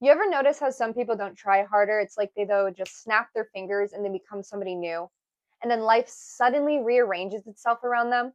You ever notice how some people don't try harder? It's like they'll just snap their fingers and they become somebody new. And then life suddenly rearranges itself around them,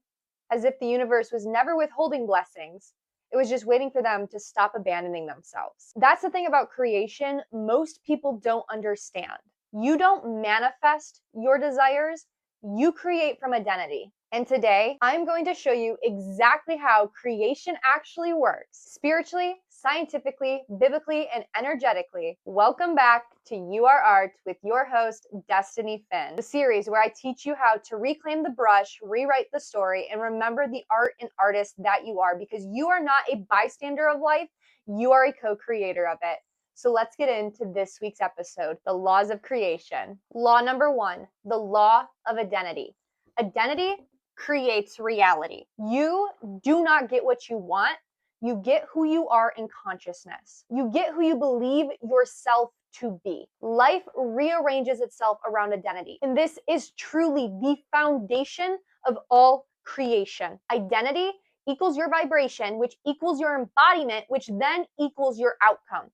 as if the universe was never withholding blessings. It was just waiting for them to stop abandoning themselves. That's the thing about creation most people don't understand. You don't manifest your desires, you create from identity. And today, I'm going to show you exactly how creation actually works spiritually, scientifically, biblically, and energetically. Welcome back to You Are Art with your host, Destiny Finn, the series where I teach you how to reclaim the brush, rewrite the story, and remember the art and artist that you are, because you are not a bystander of life, you are a co-creator of it. So let's get into this week's episode, the laws of creation. Law number 1, the law of identity. Identity creates reality. You do not get what you want. You get who you are in consciousness. You get who you believe yourself to be. Life rearranges itself around identity. And this is truly the foundation of all creation. Identity equals your vibration, which equals your embodiment, which then equals your outcome.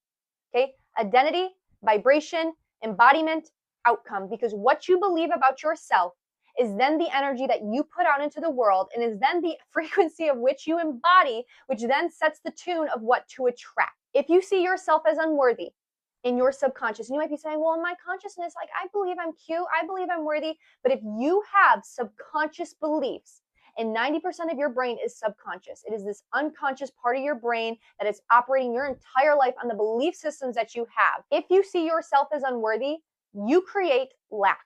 Okay? Identity, vibration, embodiment, outcome. Because what you believe about yourself is then the energy that you put out into the world, and is then the frequency of which you embody, which then sets the tune of what to attract. If you see yourself as unworthy in your subconscious, and you might be saying, well, in my consciousness, like, I believe I'm cute, I believe I'm worthy. But if you have subconscious beliefs, and 90% of your brain is subconscious. It is this unconscious part of your brain that is operating your entire life on the belief systems that you have. If you see yourself as unworthy, you create lack.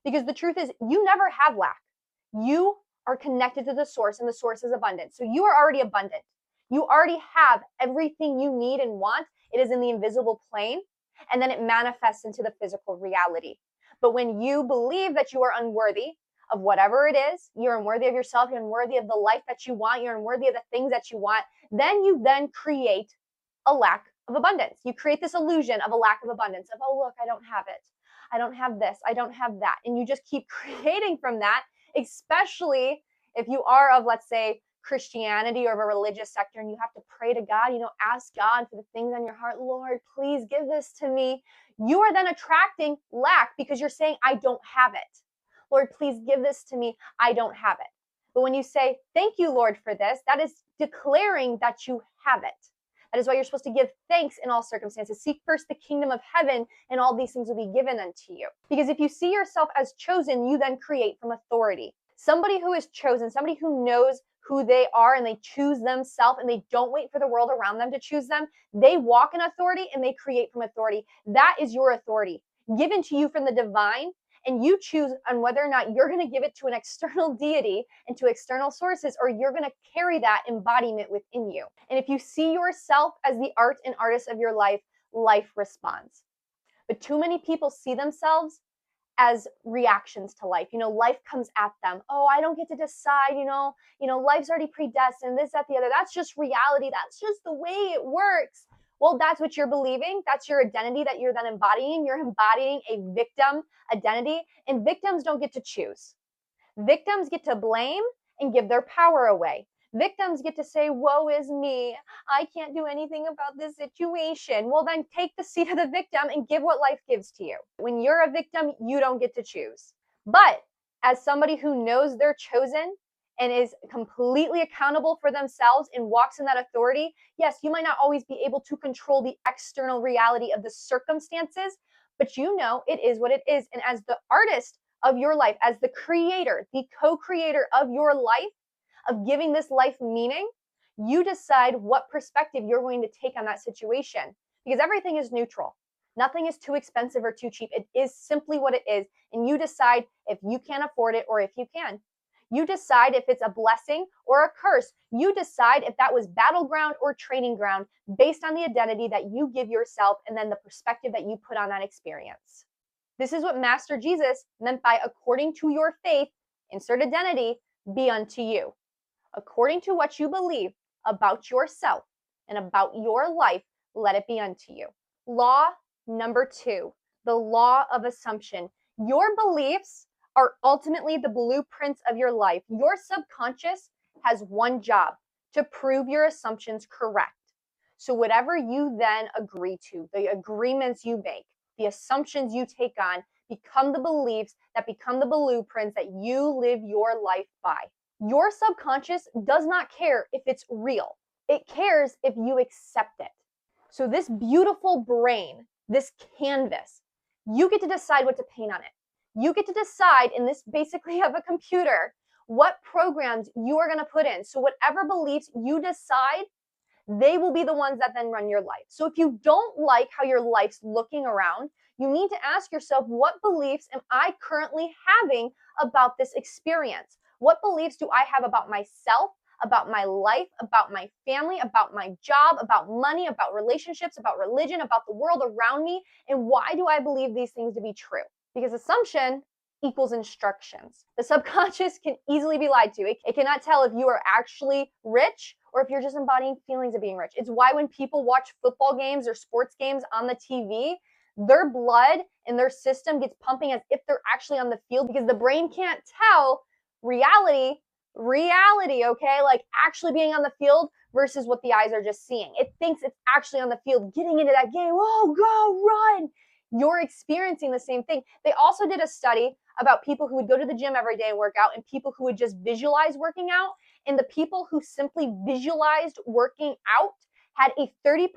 Because the truth is, you never have lack. You are connected to the source, and the source is abundant. So you are already abundant. You already have everything you need and want. It is in the invisible plane, and then it manifests into the physical reality. But when you believe that you are unworthy of whatever it is, you're unworthy of yourself, you're unworthy of the life that you want, you're unworthy of the things that you want, then you then create a lack of abundance. You create this illusion of a lack of abundance, of, oh, look, I don't have it. I don't have this. I don't have that. And you just keep creating from that, especially if you are of, let's say, Christianity or of a religious sector, and you have to pray to God, ask God for the things on your heart. Lord, please give this to me. You are then attracting lack because you're saying, I don't have it. Lord, please give this to me. I don't have it. But when you say, thank you, Lord, for this, that is declaring that you have it. That is why you're supposed to give thanks in all circumstances. Seek first the kingdom of heaven, and all these things will be given unto you. Because if you see yourself as chosen, you then create from authority. Somebody who is chosen, somebody who knows who they are and they choose themselves and they don't wait for the world around them to choose them, they walk in authority and they create from authority. That is your authority given to you from the divine, and you choose on whether or not you're going to give it to an external deity and to external sources, or you're going to carry that embodiment within you. And if you see yourself as the art and artist of your life, life responds. But too many people see themselves as reactions to life. Life comes at them. Oh, I don't get to decide, life's already predestined, this, that, the other. That's just reality. That's just the way it works. Well, that's what you're believing. That's your identity that you're then embodying. You're embodying a victim identity, and victims don't get to choose. Victims get to blame and give their power away. Victims get to say, woe is me. I can't do anything about this situation. Well, then take the seat of the victim and give what life gives to you. When you're a victim, you don't get to choose. But as somebody who knows they're chosen and is completely accountable for themselves and walks in that authority, yes, you might not always be able to control the external reality of the circumstances, but it is what it is. And as the artist of your life, as the creator, the co-creator of your life, of giving this life meaning, you decide what perspective you're going to take on that situation, because everything is neutral. Nothing is too expensive or too cheap. It is simply what it is. And you decide if you can afford it or if you can. You decide if it's a blessing or a curse. You decide if that was battleground or training ground based on the identity that you give yourself and then the perspective that you put on that experience. This is what Master Jesus meant by according to your faith, insert identity, be unto you. According to what you believe about yourself and about your life, let it be unto you. Law number 2, the law of assumption. Your beliefs are ultimately the blueprints of your life. Your subconscious has one job: to prove your assumptions correct. So whatever you then agree to, the agreements you make, the assumptions you take on, become the beliefs that become the blueprints that you live your life by. Your subconscious does not care if it's real. It cares if you accept it. So this beautiful brain, this canvas, you get to decide what to paint on it. You get to decide in this basically of a computer what programs you are going to put in. So whatever beliefs you decide, they will be the ones that then run your life. So if you don't like how your life's looking around, you need to ask yourself, what beliefs am I currently having about this experience? What beliefs do I have about myself, about my life, about my family, about my job, about money, about relationships, about religion, about the world around me? And why do I believe these things to be true? Because assumption equals instructions. The subconscious can easily be lied to. It cannot tell if you are actually rich or if you're just embodying feelings of being rich. It's why when people watch football games or sports games on the TV, their blood and their system gets pumping as if they're actually on the field, because the brain can't tell reality, okay? Like actually being on the field versus what the eyes are just seeing. It thinks it's actually on the field, getting into that game. Oh, go, run. You're experiencing the same thing. They also did a study about people who would go to the gym every day and work out and people who would just visualize working out. And the people who simply visualized working out had a 30%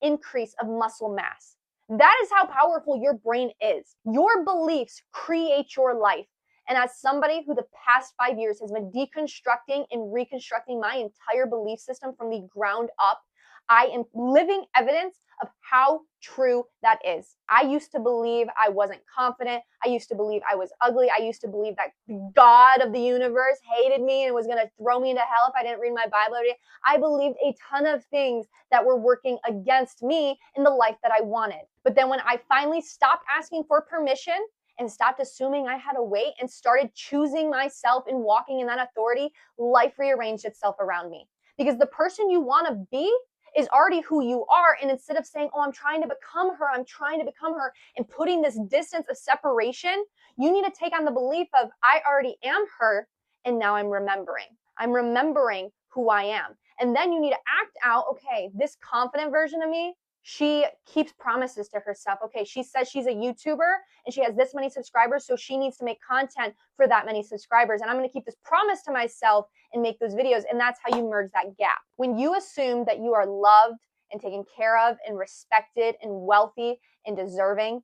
increase of muscle mass. That is how powerful your brain is. Your beliefs create your life. And as somebody who the past 5 years has been deconstructing and reconstructing my entire belief system from the ground up, I am living evidence of how true that is. I used to believe I wasn't confident. I used to believe I was ugly. I used to believe that God of the universe hated me and was going to throw me into hell if I didn't read my Bible every day. I believed a ton of things that were working against me in the life that I wanted. But then when I finally stopped asking for permission and stopped assuming I had to wait and started choosing myself and walking in that authority, life rearranged itself around me. Because the person you want to be is already who you are. And instead of saying, oh, I'm trying to become her, and putting this distance of separation, you need to take on the belief of, I already am her, and now I'm remembering who I am. And then you need to act out, okay, this confident version of me, she keeps promises to herself. Okay, she says she's a YouTuber and she has this many subscribers, so she needs to make content for that many subscribers. And I'm going to keep this promise to myself and make those videos. And that's how you merge that gap. When you assume that you are loved and taken care of and respected and wealthy and deserving,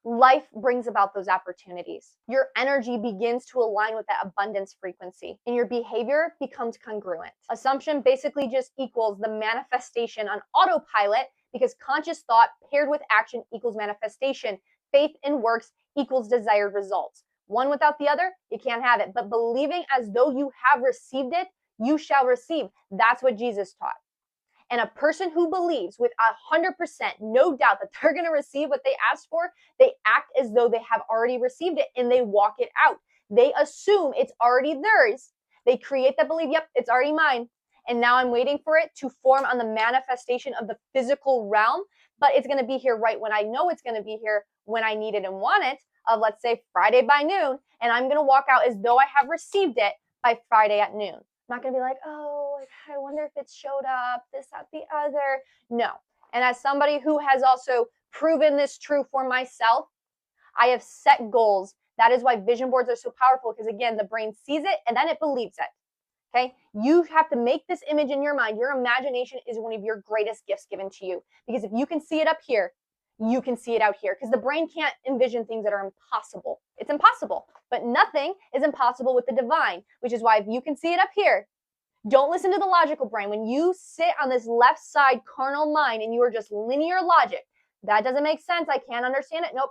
life brings about those opportunities. Your energy begins to align with that abundance frequency and your behavior becomes congruent. Assumption basically just equals the manifestation on autopilot, because conscious thought paired with action equals manifestation. Faith in works equals desired results. One without the other, you can't have it. But believing as though you have received it, you shall receive. That's what Jesus taught. And a person who believes with 100% no doubt that they're going to receive what they asked for, they act as though they have already received it and they walk it out. They assume it's already theirs. They create that belief, yep, it's already mine. And now I'm waiting for it to form on the manifestation of the physical realm, but it's going to be here right when I know it's going to be here, when I need it and want it, of let's say Friday by noon, and I'm going to walk out as though I have received it by Friday at noon. I'm not going to be like, oh, I wonder if it showed up, this, that, the other. No. And as somebody who has also proven this true for myself, I have set goals. That is why vision boards are so powerful, because again, the brain sees it and then it believes it. Okay? You have to make this image in your mind. Your imagination is one of your greatest gifts given to you, because if you can see it up here, you can see it out here, because the brain can't envision things that are impossible. It's impossible, but nothing is impossible with the divine, which is why if you can see it up here, don't listen to the logical brain. When you sit on this left side carnal mind and you are just linear logic, that doesn't make sense. I can't understand it. Nope.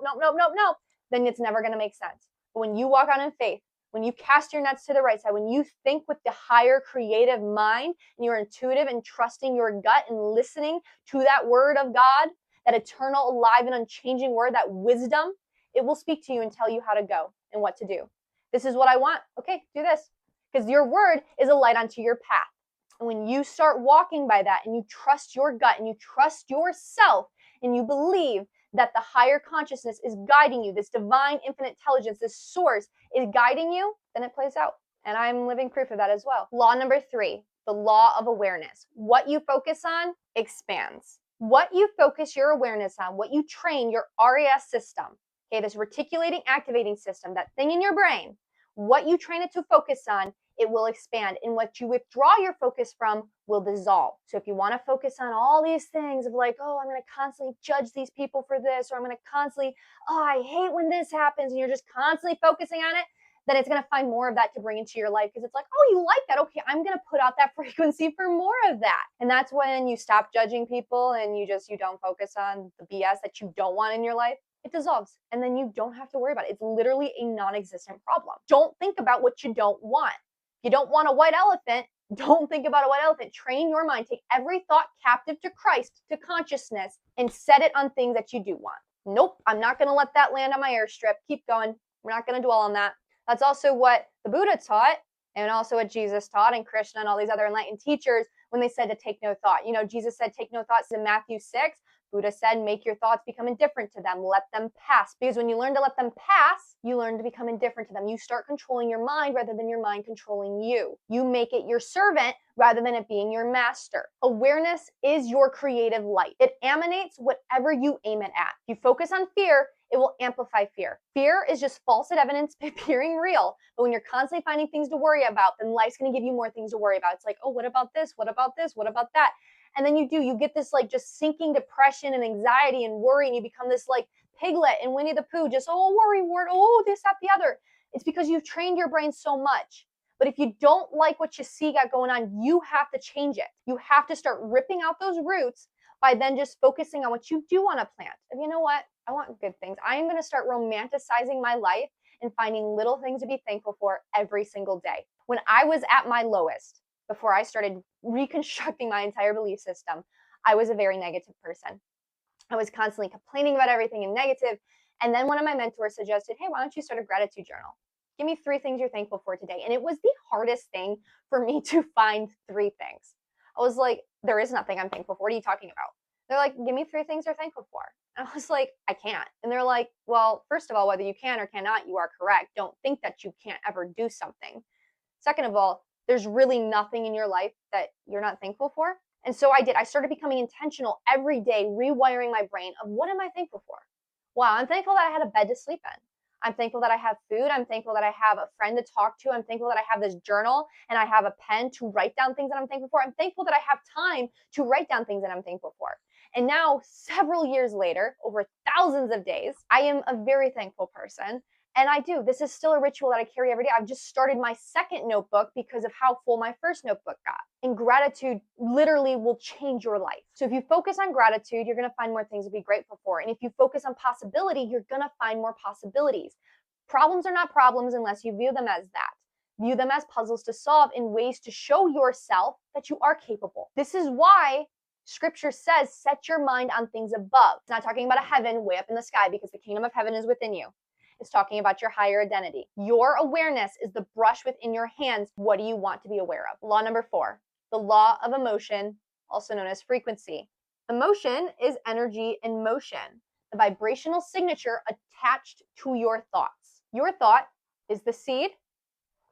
Then it's never going to make sense. But when you walk out in faith, when you cast your nets to the right side, when you think with the higher creative mind and you're intuitive and trusting your gut and listening to that word of God, that eternal, alive, and unchanging word, that wisdom, it will speak to you and tell you how to go and what to do. This is what I want. Okay, do this. Because your word is a light onto your path. And when you start walking by that and you trust your gut and you trust yourself and you believe that the higher consciousness is guiding you, this divine infinite intelligence, this source is guiding you, then it plays out. And I'm living proof of that as well. Law number 3, The law of awareness. What you focus on expands. What you focus your awareness on, what you train your RAS system, okay, this reticulating activating system, that thing in your brain, what you train it to focus on, it will expand. And what you withdraw your focus from will dissolve. So if you want to focus on all these things of like, oh, I'm going to constantly judge these people for this, or I'm going to constantly, oh, I hate when this happens, and you're just constantly focusing on it, then it's going to find more of that to bring into your life because it's like, oh, you like that. Okay, I'm going to put out that frequency for more of that. And that's when you stop judging people and you don't focus on the BS that you don't want in your life. It dissolves and then you don't have to worry about it. It's literally a non-existent problem. Don't think about what you don't want. If you don't want a white elephant, don't think about a white elephant. Train your mind. Take every thought captive to Christ, to consciousness, and set it on things that you do want. Nope, I'm not going to let that land on my airstrip. Keep going. We're not going to dwell on that. That's also what the Buddha taught and also what Jesus taught and Krishna and all these other enlightened teachers when they said to take no thought. You know, Jesus said take no thoughts in Matthew 6. Buddha said, make your thoughts become indifferent to them. Let them pass. Because when you learn to let them pass, you learn to become indifferent to them. You start controlling your mind rather than your mind controlling you. You make it your servant rather than it being your master. Awareness is your creative light. It emanates whatever you aim it at. If you focus on fear, it will amplify fear. Fear is just false evidence appearing real. But when you're constantly finding things to worry about, then life's going to give you more things to worry about. It's like, oh, what about this? What about this? What about that? And then you get this like just sinking depression and anxiety and worry, and you become this like Piglet and Winnie the Pooh, just, oh, worry word, oh, this, that, the other. It's because you've trained your brain so much. But if you don't like what you see got going on, you have to change it. You have to start ripping out those roots by then just focusing on what you do want to plant. And you know what? I want good things. I am going to start romanticizing my life and finding little things to be thankful for every single day. When I was at my lowest, before I started reconstructing my entire belief system, I was a very negative person. I was constantly complaining about everything and negative. And then one of my mentors suggested, hey, why don't you start a gratitude journal? Give me 3 things you're thankful for today. And it was the hardest thing for me to find 3 things. I was like, there is nothing I'm thankful for. What are you talking about? They're like, give me 3 things you're thankful for. And I was like, I can't. And they're like, well, first of all, whether you can or cannot, you are correct. Don't think that you can't ever do something. Second of all, there's really nothing in your life that you're not thankful for. And so I did. I started becoming intentional every day, rewiring my brain of what am I thankful for? Wow, I'm thankful that I had a bed to sleep in. I'm thankful that I have food. I'm thankful that I have a friend to talk to. I'm thankful that I have this journal and I have a pen to write down things that I'm thankful for. I'm thankful that I have time to write down things that I'm thankful for. And now, several years later, over thousands of days, I am a very thankful person. And I do. This is still a ritual that I carry every day. I've just started my second notebook because of how full my first notebook got. And gratitude literally will change your life. So if you focus on gratitude, you're going to find more things to be grateful for. And if you focus on possibility, you're going to find more possibilities. Problems are not problems unless you view them as that. View them as puzzles to solve in ways to show yourself that you are capable. This is why Scripture says, set your mind on things above. It's not talking about a heaven way up in the sky because the kingdom of heaven is within you. It's talking about your higher identity. Your awareness is the brush within your hands. What do you want to be aware of? Law number 4, the law of emotion, also known as frequency. Emotion is energy in motion, the vibrational signature attached to your thoughts. Your thought is the seed,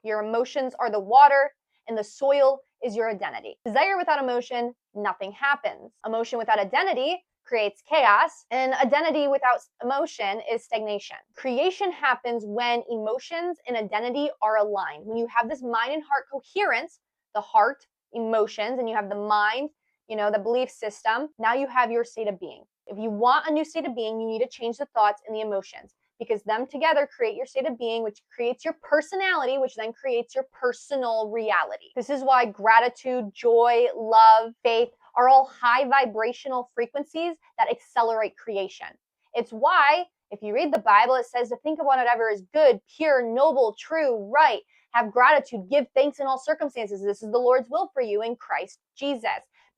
your emotions are the water, and the soil is your identity. Desire without emotion, nothing happens. Emotion without identity creates chaos, and identity without emotion is stagnation. Creation happens when emotions and identity are aligned. When you have this mind and heart coherence, the heart, emotions, and you have the mind, the belief system, now you have your state of being. If you want a new state of being, you need to change the thoughts and the emotions because them together create your state of being, which creates your personality, which then creates your personal reality. This is why gratitude, joy, love, faith are all high vibrational frequencies that accelerate creation. It's why, if you read the Bible, it says to think of whatever is good, pure, noble, true, right. Have gratitude, give thanks in all circumstances. This is the Lord's will for you in Christ Jesus.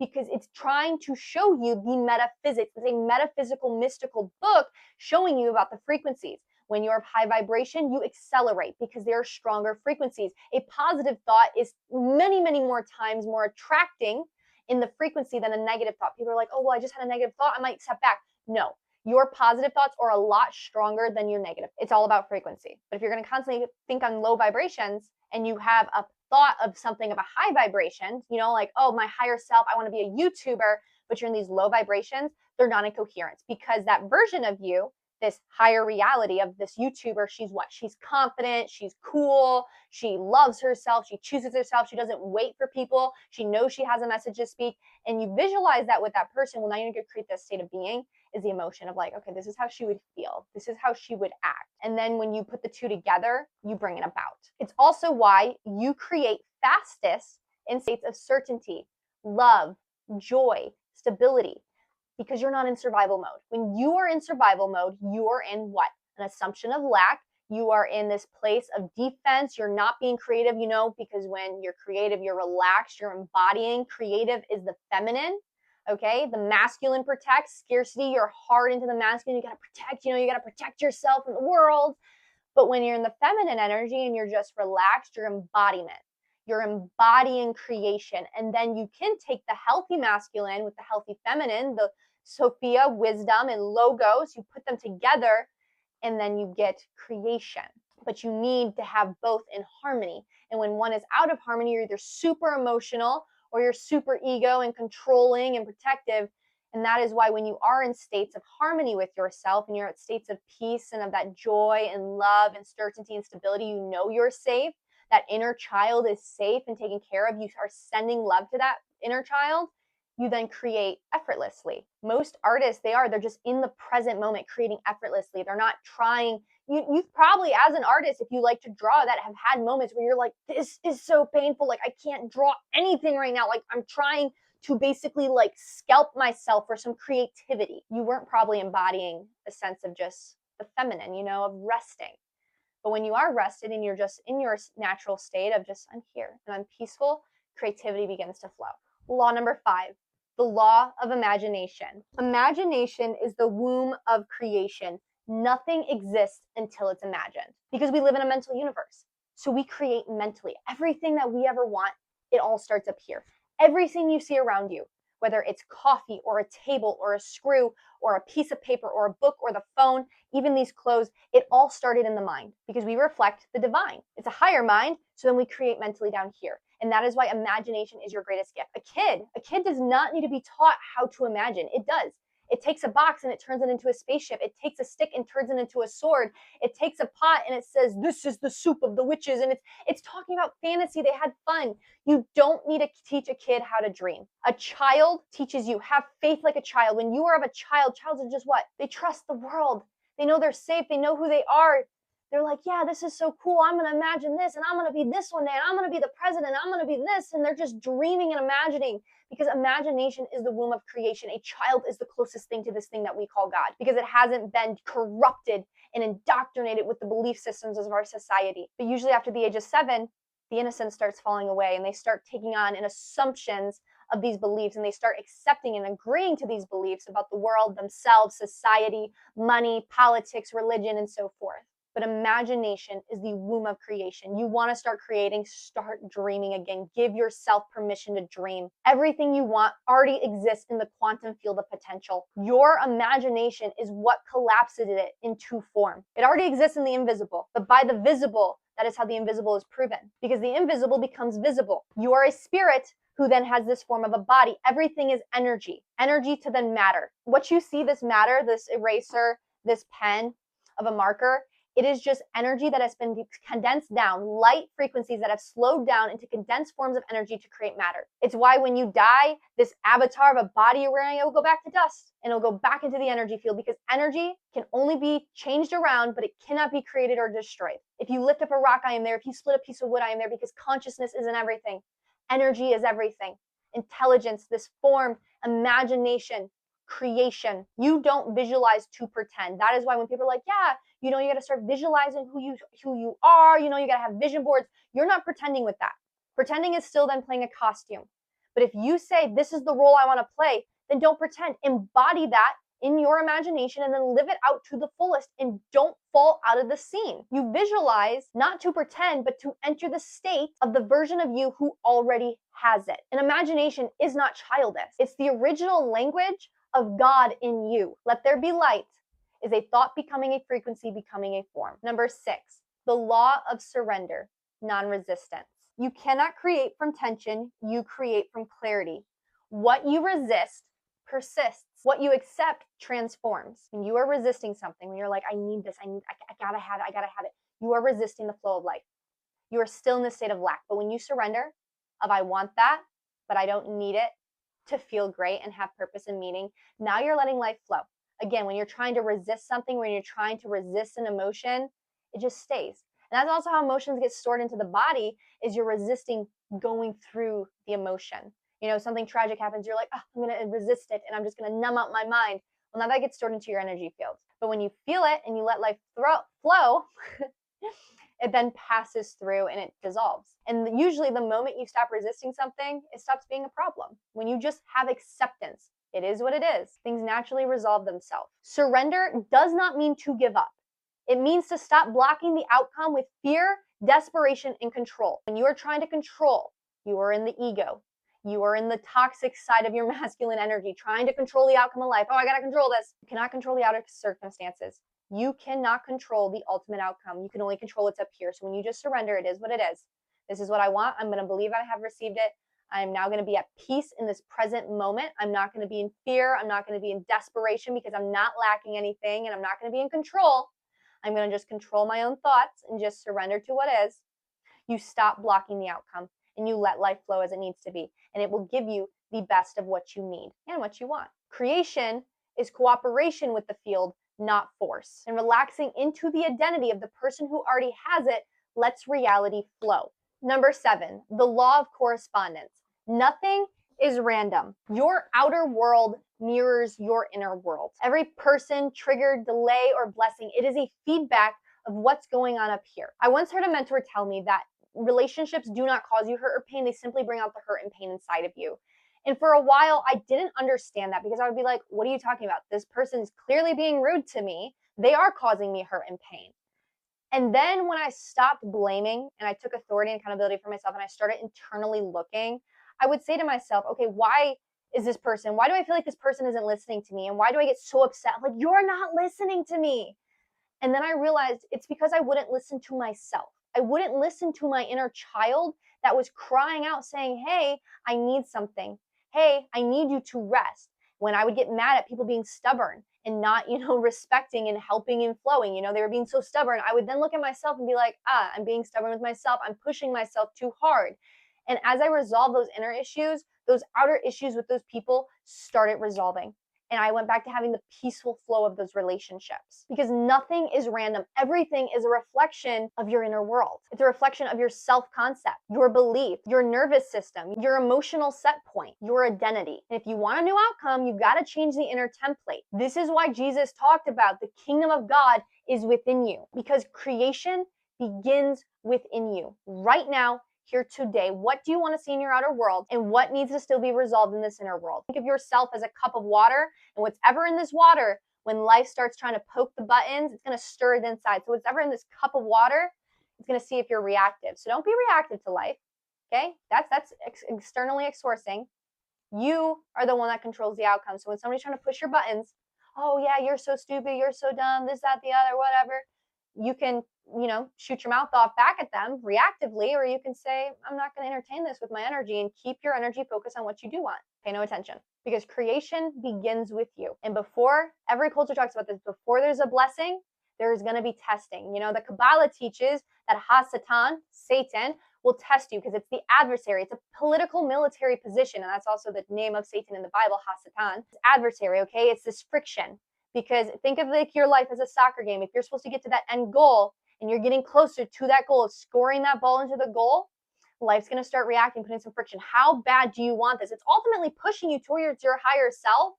Because it's trying to show you the metaphysics. It's a metaphysical, mystical book showing you about the frequencies. When you're of high vibration, you accelerate because there are stronger frequencies. A positive thought is many, many more times more attracting in the frequency than a negative thought. People are like, oh, well, I just had a negative thought. I might step back. No, Your positive thoughts are a lot stronger than your negative. It's all about frequency. But if you're going to constantly think on low vibrations and you have a thought of something of a high vibration, like, oh, my higher self, I want to be a YouTuber, but you're in these low vibrations, they're not in coherence, because that version of you, this higher reality of this YouTuber, she's what? She's confident, she's cool, she loves herself, she chooses herself, she doesn't wait for people, she knows she has a message to speak, and you visualize that with that person. Well, now you're going to create this state of being, is the emotion of like, okay, this is how she would feel, this is how she would act. And then when you put the two together, you bring it about. It's also why you create fastest in states of certainty, love, joy, stability, because you're not in survival mode. When you are in survival mode, you are in what? An assumption of lack. You are in this place of defense. You're not being creative, because when you're creative, you're relaxed, you're embodying. Creative is the feminine, okay? The masculine protects. Scarcity, you're hard into the masculine. You got to protect, you got to protect yourself in the world. But when you're in the feminine energy and you're just relaxed, you're embodiment. You're embodying creation. And then you can take the healthy masculine with the healthy feminine, the Sophia, wisdom, and logos, you put them together, and then you get creation. But you need to have both in harmony. And when one is out of harmony, you're either super emotional or you're super ego and controlling and protective. And that is why when you are in states of harmony with yourself and you're at states of peace and of that joy and love and certainty and stability, you know you're safe. That inner child is safe and taken care of. You are sending love to that inner child. You then create effortlessly. Most artists, they're just in the present moment creating effortlessly. They're not trying. You've probably, as an artist, if you like to draw, that have had moments where you're like, this is so painful. Like, I can't draw anything right now. Like, I'm trying to basically like scalp myself for some creativity. You weren't probably embodying a sense of just the feminine, of resting. But when you are rested and you're just in your natural state of just, I'm here and I'm peaceful, creativity begins to flow. Law number 5, the law of imagination. Imagination is the womb of creation. Nothing exists until it's imagined, because we live in a mental universe. So we create mentally. Everything that we ever want, it all starts up here. Everything you see around you, whether it's coffee or a table or a screw or a piece of paper or a book or the phone, even these clothes, it all started in the mind, because we reflect the divine. It's a higher mind, so then we create mentally down here. And that is why imagination is your greatest gift. A kid does not need to be taught how to imagine. It does. It takes a box and it turns it into a spaceship. It takes a stick and turns it into a sword. It takes a pot and it says, this is the soup of the witches. And it's talking about fantasy. They had fun. You don't need to teach a kid how to dream. A child teaches you. Have faith like a child. When you are of a child, childs are just what? They trust the world. They know they're safe. They know who they are. They're like, yeah, this is so cool. I'm going to imagine this, and I'm going to be this one day, and I'm going to be the president. I'm going to be this. And they're just dreaming and imagining, because imagination is the womb of creation. A child is the closest thing to this thing that we call God, because it hasn't been corrupted and indoctrinated with the belief systems of our society. But usually after the age of 7, the innocence starts falling away, and they start taking on an assumptions of these beliefs, and they start accepting and agreeing to these beliefs about the world, themselves, society, money, politics, religion, and so forth. But imagination is the womb of creation. You want to start creating, start dreaming again. Give yourself permission to dream. Everything you want already exists in the quantum field of potential. Your imagination is what collapses it into form. It already exists in the invisible, but by the visible, that is how the invisible is proven, because the invisible becomes visible. You are a spirit who then has this form of a body. Everything is energy. Energy to then matter. What you see, this matter, this eraser, this pen of a marker, it is just energy that has been condensed down, light frequencies that have slowed down into condensed forms of energy to create matter. It's why when you die, this avatar of a body you're wearing, it will go back to dust and it'll go back into the energy field, because energy can only be changed around, but it cannot be created or destroyed. If you lift up a rock, I am there. If you split a piece of wood, I am there, because consciousness is in everything. Energy is everything. Intelligence, this form, imagination, creation. You don't visualize to pretend. That is why when people are like, yeah, you got to start visualizing who you are, you got to have vision boards. You're not pretending with that. Pretending is still then playing a costume. But if you say, this is the role I want to play, then don't pretend. Embody that in your imagination and then live it out to the fullest, and don't fall out of the scene. You visualize not to pretend, but to enter the state of the version of you who already has it. And imagination is not childish. It's the original language of God in you. Let there be light is a thought becoming a frequency, becoming a form. Number 6, the law of surrender, non-resistance. You cannot create from tension, you create from clarity. What you resist persists. What you accept transforms. When you are resisting something, when you're like, I need this, I gotta have it, you are resisting the flow of life. You are still in the state of lack. But when you surrender, I want that, but I don't need it to feel great and have purpose and meaning, now you're letting life flow. Again, when you're trying to resist something, when you're trying to resist an emotion, it just stays. And that's also how emotions get stored into the body, is you're resisting going through the emotion. Something tragic happens, you're like, oh, I'm going to resist it and I'm just going to numb out my mind. Well, now that gets stored into your energy field. But when you feel it and you let life flow, it then passes through and it dissolves. And usually the moment you stop resisting something, it stops being a problem. When you just have acceptance, it is what it is. Things naturally resolve themselves. Surrender does not mean to give up. It means to stop blocking the outcome with fear, desperation, and control. When you are trying to control, you are in the ego. You are in the toxic side of your masculine energy, trying to control the outcome of life. Oh, I got to control this. You cannot control the outer circumstances. You cannot control the ultimate outcome. You can only control what's up here. So when you just surrender, it is what it is. This is what I want. I'm going to believe I have received it. I'm now going to be at peace in this present moment. I'm not going to be in fear. I'm not going to be in desperation because I'm not lacking anything, and I'm not going to be in control. I'm going to just control my own thoughts and just surrender to what is. You stop blocking the outcome and you let life flow as it needs to be. And it will give you the best of what you need and what you want. Creation is cooperation with the field, not force. And relaxing into the identity of the person who already has it lets reality flow. Number 7, the law of correspondence. Nothing is random. Your outer world mirrors your inner world. Every person, trigger, delay, or blessing, it is a feedback of what's going on up here. I once heard a mentor tell me that relationships do not cause you hurt or pain. They simply bring out the hurt and pain inside of you. And for a while, I didn't understand that because I would be like, what are you talking about? This person is clearly being rude to me. They are causing me hurt and pain. And then when I stopped blaming and I took authority and accountability for myself and I started internally looking, I would say to myself, okay, why do I feel like this person isn't listening to me? And why do I get so upset? I'm like, you're not listening to me. And then I realized it's because I wouldn't listen to myself. I wouldn't listen to my inner child that was crying out saying, hey, I need something. Hey, I need you to rest. When I would get mad at people being stubborn and not, respecting and helping and flowing, they were being so stubborn. I would then look at myself and be like, I'm being stubborn with myself. I'm pushing myself too hard. And as I resolved those inner issues, those outer issues with those people started resolving. And I went back to having the peaceful flow of those relationships because nothing is random. Everything is a reflection of your inner world. It's a reflection of your self-concept, your belief, your nervous system, your emotional set point, your identity. And if you want a new outcome, you've got to change the inner template. This is why Jesus talked about the kingdom of God is within you, because creation begins within you. Right now, here today, what do you want to see in your outer world and what needs to still be resolved in this inner world? Think of yourself as a cup of water, and whatever in this water, when life starts trying to poke the buttons, it's going to stir it inside. So whatever in this cup of water, it's going to see if you're reactive. So don't be reactive to life, okay? That's externally sourcing. You are the one that controls the outcome. So when somebody's trying to push your buttons, oh yeah, you're so stupid, you're so dumb, this, that, the other, whatever, you can shoot your mouth off back at them reactively, or you can say, I'm not going to entertain this with my energy, and keep your energy focused on what you do want. Pay no attention, because creation begins with you. And before, every culture talks about this, before there's a blessing, there's going to be testing. The Kabbalah teaches that Hasatan, Satan, will test you because it's the adversary. It's a political military position, and that's also the name of Satan in the Bible, Hasatan. It's adversary, okay? It's this friction. Because think of like your life as a soccer game. If you're supposed to get to that end goal and you're getting closer to that goal of scoring that ball into the goal, life's going to start reacting, putting some friction. How bad do you want this? It's ultimately pushing you towards your higher self.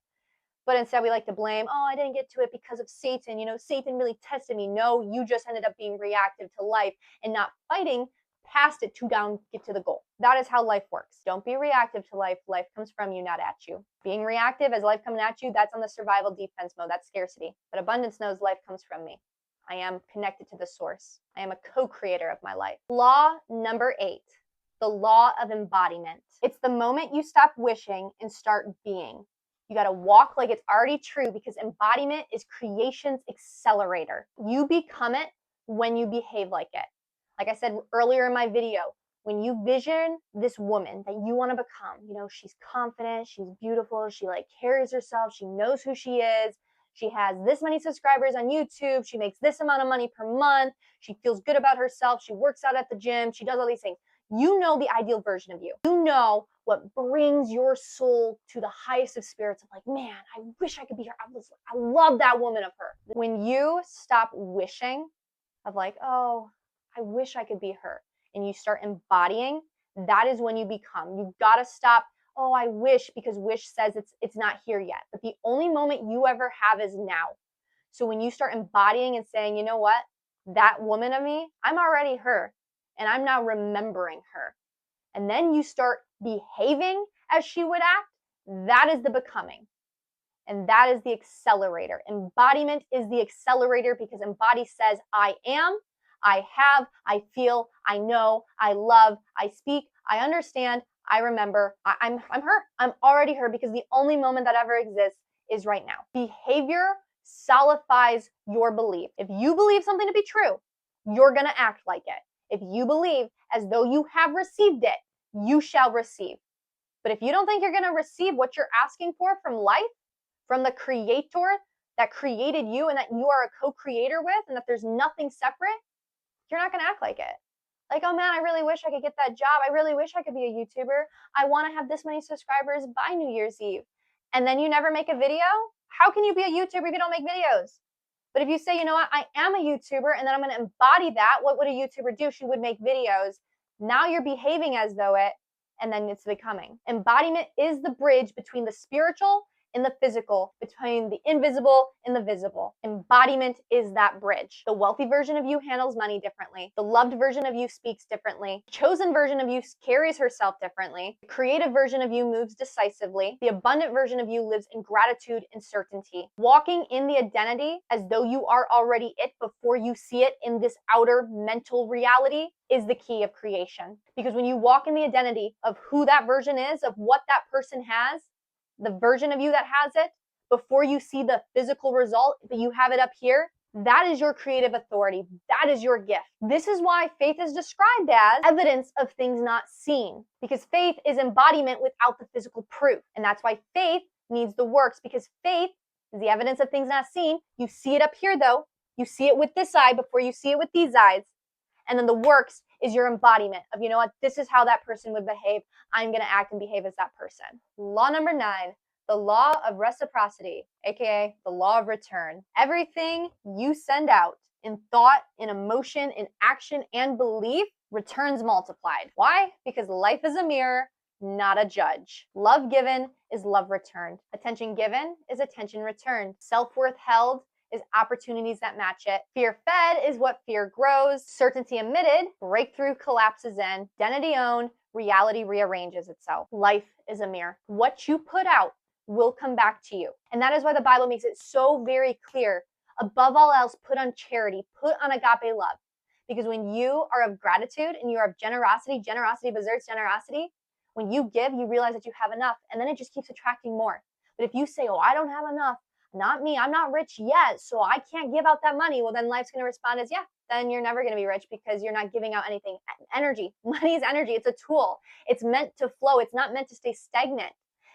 But instead we like to blame, oh, I didn't get to it because of Satan. Satan really tested me. No, you just ended up being reactive to life and not fighting past it to get to the goal. That is how life works. Don't be reactive to life. Life comes from you, not at you. Being reactive as life coming at you, that's on the survival defense mode. That's scarcity. But abundance knows life comes from me. I am connected to the source. I am a co-creator of my life. Law number 8, the law of embodiment. It's the moment you stop wishing and start being. You got to walk like it's already true, because embodiment is creation's accelerator. You become it when you behave like it. Like I said earlier in my video, when you vision this woman that you want to become, she's confident, she's beautiful, she carries herself, she knows who she is, she has this many subscribers on YouTube, she makes this amount of money per month, she feels good about herself, she works out at the gym, she does all these things. You know the ideal version of you. You know what brings your soul to the highest of spirits of man, I wish I could be her. I love that woman of her. When you stop wishing of oh, I wish I could be her, and you start embodying, that is when you become. You've got to stop, oh, I wish, because wish says it's not here yet. But the only moment you ever have is now. So when you start embodying and saying, you know what, that woman of me, I'm already her, and I'm now remembering her. And then you start behaving as she would act, that is the becoming. And that is the accelerator. Embodiment is the accelerator, because embody says, I am, I have, I feel, I know, I love, I speak, I understand, I remember, I'm her. I'm already her, because the only moment that ever exists is right now. Behavior solidifies your belief. If you believe something to be true, you're going to act like it. If you believe as though you have received it, you shall receive. But if you don't think you're going to receive what you're asking for from life, from the creator that created you and that you are a co-creator with, and that there's nothing separate, you're not going to act like it. Oh man, I really wish I could get that job. I really wish I could be a YouTuber. I want to have this many subscribers by New Year's Eve. And then you never make a video? How can you be a YouTuber if you don't make videos? But if you say, you know what, I am a YouTuber, and then I'm going to embody that, what would a YouTuber do? She would make videos. Now you're behaving as though it, and then it's becoming. Embodiment is the bridge between the spiritual and the physical, between the invisible and the visible. Embodiment is that bridge. The wealthy version of you handles money differently. The loved version of you speaks differently. The chosen version of you carries herself differently. The creative version of you moves decisively. The abundant version of you lives in gratitude and certainty. Walking in the identity as though you are already it before you see it in this outer mental reality is the key of creation. Because when you walk in the identity of who that version is, of what that person has, the version of you that has it, before you see the physical result, but you have it up here, that is your creative authority. That is your gift. This is why faith is described as evidence of things not seen, because faith is embodiment without the physical proof. And that's why faith needs the works, because faith is the evidence of things not seen. You see it up here though. You see it with this eye before you see it with these eyes. And then the works is your embodiment of, you know what, this is how that person would behave. I'm going to act and behave as that person. Law number 9, the law of reciprocity, aka the law of return. Everything you send out in thought, in emotion, in action, and belief returns multiplied. Why? Because life is a mirror, not a judge. Love given is love returned. Attention given is attention returned. Self-worth held is opportunities that match it. Fear fed is what fear grows. Certainty emitted, breakthrough collapses in. Identity owned, reality rearranges itself. Life is a mirror. What you put out will come back to you. And that is why the Bible makes it so very clear. Above all else, put on charity, put on agape love. Because when you are of gratitude and you are of generosity, generosity berserks generosity, when you give, you realize that you have enough, and then it just keeps attracting more. But if you say, oh, I don't have enough, not me, I'm not rich yet, so I can't give out that money, well, then life's going to respond as, yeah, then you're never going to be rich because you're not giving out anything. Energy, money is energy. It's a tool. It's meant to flow. It's not meant to stay stagnant.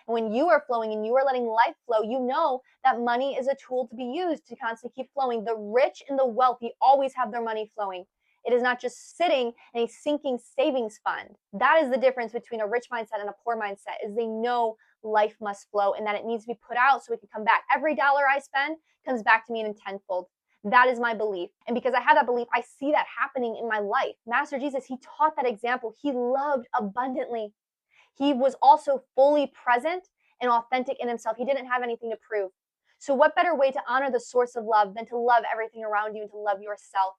And when you are flowing and you are letting life flow, you know that money is a tool to be used to constantly keep flowing. The rich and the wealthy always have their money flowing. It is not just sitting in a sinking savings fund. That is the difference between a rich mindset and a poor mindset, is they know life must flow and that it needs to be put out so it can come back. Every dollar I spend comes back to me in tenfold. That is my belief. And because I have that belief, I see that happening in my life. Master Jesus, he taught that example. He loved abundantly. He was also fully present and authentic in himself. He didn't have anything to prove. So what better way to honor the source of love than to love everything around you and to love yourself?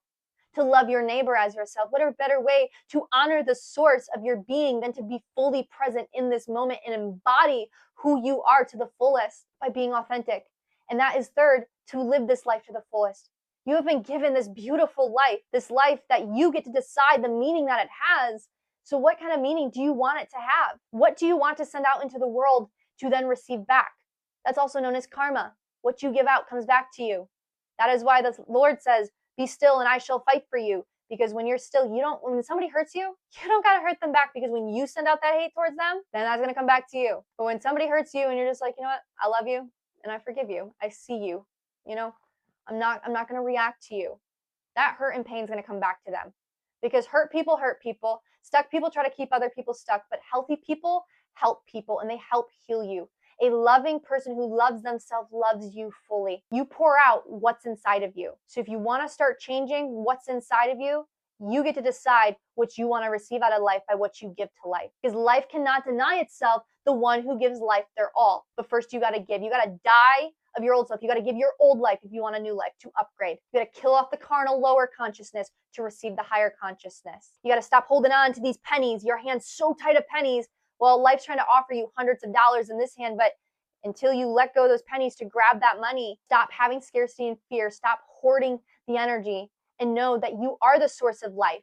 To love your neighbor as yourself. What a better way to honor the source of your being than to be fully present in this moment and embody who you are to the fullest by being authentic. And that is third, to live this life to the fullest. You have been given this beautiful life, this life that you get to decide the meaning that it has. So what kind of meaning do you want it to have? What do you want to send out into the world to then receive back? That's also known as karma. What you give out comes back to you. That is why the Lord says, be still and I shall fight for you. Because when you're still, when somebody hurts you, you don't got to hurt them back, because when you send out that hate towards them, then that's going to come back to you. But when somebody hurts you and you're just like, you know what, I love you and I forgive you. I see you, I'm not going to react to you. That hurt and pain is going to come back to them, because hurt people hurt people. Stuck people try to keep other people stuck, but healthy people help people and they help heal you. A loving person who loves themselves loves you fully. You pour out what's inside of you. So if you want to start changing what's inside of you, you get to decide what you want to receive out of life by what you give to life. Because life cannot deny itself the one who gives life their all. But first you got to give. You got to die of your old self. You got to give your old life if you want a new life, to upgrade. You got to kill off the carnal lower consciousness to receive the higher consciousness. You got to stop holding on to these pennies, your hand's so tight of pennies. Well, life's trying to offer you hundreds of dollars in this hand, but until you let go of those pennies to grab that money, stop having scarcity and fear, stop hoarding the energy, and know that you are the source of life.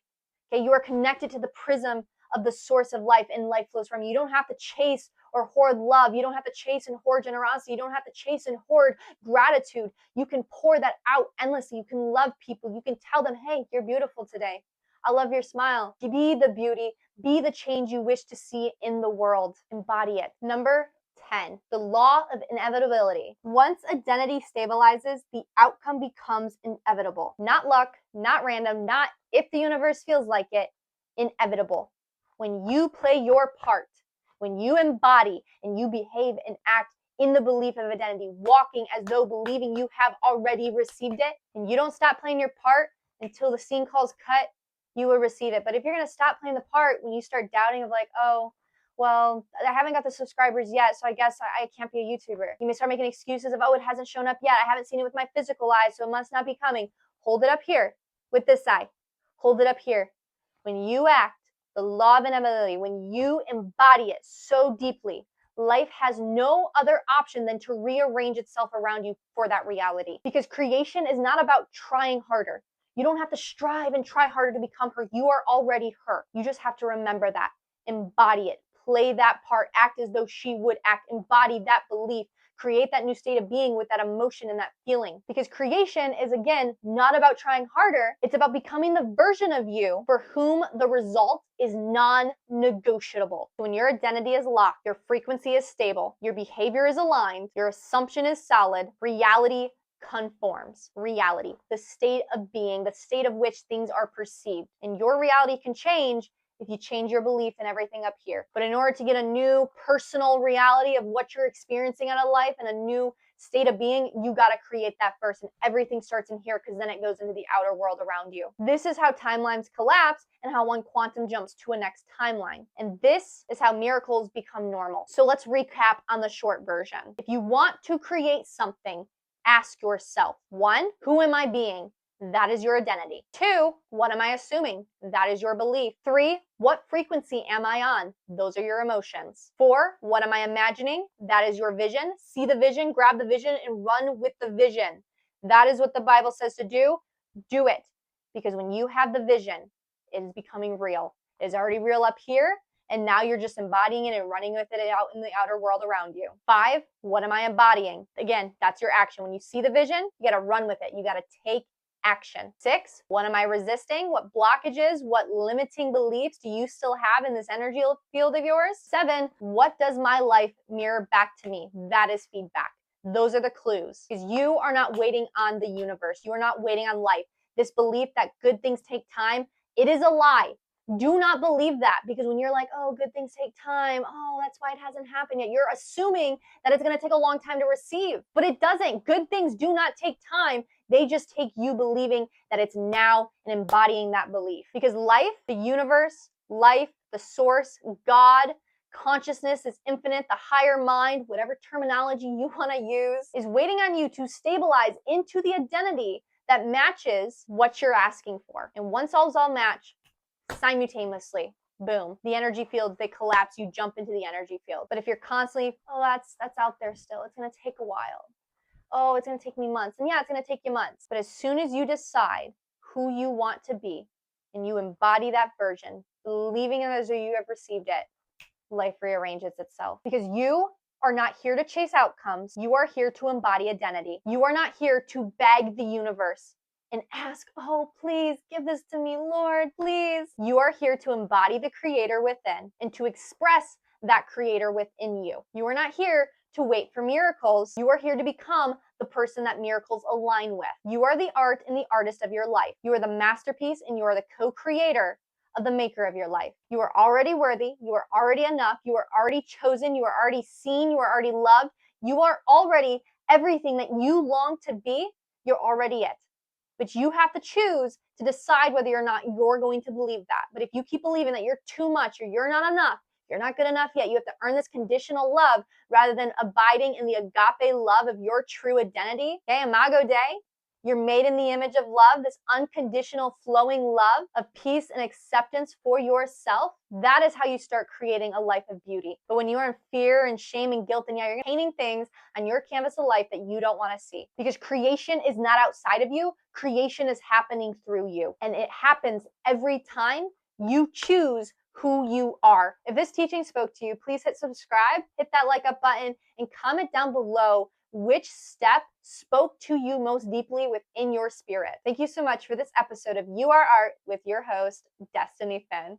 Okay, you are connected to the prism of the source of life, and life flows from you. You don't have to chase or hoard love. You don't have to chase and hoard generosity. You don't have to chase and hoard gratitude. You can pour that out endlessly. You can love people. You can tell them, hey, you're beautiful today. I love your smile. Be the beauty. Be the change you wish to see in the world. Embody it. Number 10, the law of inevitability. Once identity stabilizes, the outcome becomes inevitable. Not luck, not random, not if the universe feels like it, inevitable. When you play your part, when you embody and you behave and act in the belief of identity, walking as though believing you have already received it, and you don't stop playing your part until the scene calls cut, you will receive it. But if you're going to stop playing the part when you start doubting of like, oh, well, I haven't got the subscribers yet, so I guess I can't be a YouTuber. You may start making excuses of, oh, it hasn't shown up yet. I haven't seen it with my physical eyes, so it must not be coming. Hold it up here with this eye. Hold it up here. When you act, the law of inevitability, when you embody it so deeply, life has no other option than to rearrange itself around you for that reality. Because creation is not about trying harder. You don't have to strive and try harder to become her. You are already her. You just have to remember that. Embody it. Play that part. Act as though she would act. Embody that belief. Create that new state of being with that emotion and that feeling. Because creation is, again, not about trying harder. It's about becoming the version of you for whom the result is non-negotiable. When your identity is locked, your frequency is stable, your behavior is aligned, your assumption is solid, reality conforms. Reality, the state of being, the state of which things are perceived. And your reality can change if you change your belief in everything up here. But in order to get a new personal reality of what you're experiencing out of life and a new state of being, you got to create that first. And everything starts in here, because then it goes into the outer world around you. This is how timelines collapse and how one quantum jumps to a next timeline. And this is how miracles become normal. So let's recap on the short version. If you want to create something, ask yourself, 1, who am I being? That is your identity. 2, what am I assuming? That is your belief. 3, what frequency am I on? Those are your emotions. 4, what am I imagining? That is your vision. See the vision, grab the vision, and run with the vision. That is what the Bible says to do. Do it. Because when you have the vision, it is becoming real. It is already real up here, and now you're just embodying it and running with it out in the outer world around you. 5, what am I embodying? Again, that's your action. When you see the vision, you got to run with it. You got to take action. 6, what am I resisting? What blockages, what limiting beliefs do you still have in this energy field of yours? 7, what does my life mirror back to me? That is feedback. Those are the clues. Because you are not waiting on the universe. You are not waiting on life. This belief that good things take time, it is a lie. Do not believe that, because when you're like, oh, good things take time, oh, that's why it hasn't happened yet, you're assuming that it's going to take a long time to receive. But it doesn't. Good things do not take time. They just take you believing that it's now and embodying that belief. Because life, the universe, life, the source, God, consciousness is infinite, the higher mind, whatever terminology you want to use, is waiting on you to stabilize into the identity that matches what you're asking for. And once all's all matched, simultaneously, boom, the energy fields, they collapse, you jump into the energy field. But if you're constantly, oh, that's out there still, it's going to take a while. Oh, it's going to take me months. And yeah, it's going to take you months. But as soon as you decide who you want to be and you embody that version, believing it as though you have received it, life rearranges itself. Because you are not here to chase outcomes. You are here to embody identity. You are not here to beg the universe and ask, oh, please give this to me, Lord, please. You are here to embody the creator within and to express that creator within you. You are not here to wait for miracles. You are here to become the person that miracles align with. You are the art and the artist of your life. You are the masterpiece and you are the co-creator of the maker of your life. You are already worthy. You are already enough. You are already chosen. You are already seen. You are already loved. You are already everything that you long to be. You're already it. But you have to choose to decide whether or not you're going to believe that. But if you keep believing that you're too much or you're not enough, you're not good enough yet, you have to earn this conditional love rather than abiding in the agape love of your true identity. Okay, Imago Dei. You're made in the image of love, this unconditional flowing love of peace and acceptance for yourself. That is how you start creating a life of beauty. But when you are in fear and shame and guilt, and you're painting things on your canvas of life that you don't want to see. Because creation is not outside of you. Creation is happening through you. And it happens every time you choose who you are. If this teaching spoke to you, please hit subscribe, hit that like up button, and comment down below which step spoke to you most deeply within your spirit. Thank you so much for this episode of You Are Art with your host, Destiny Finn.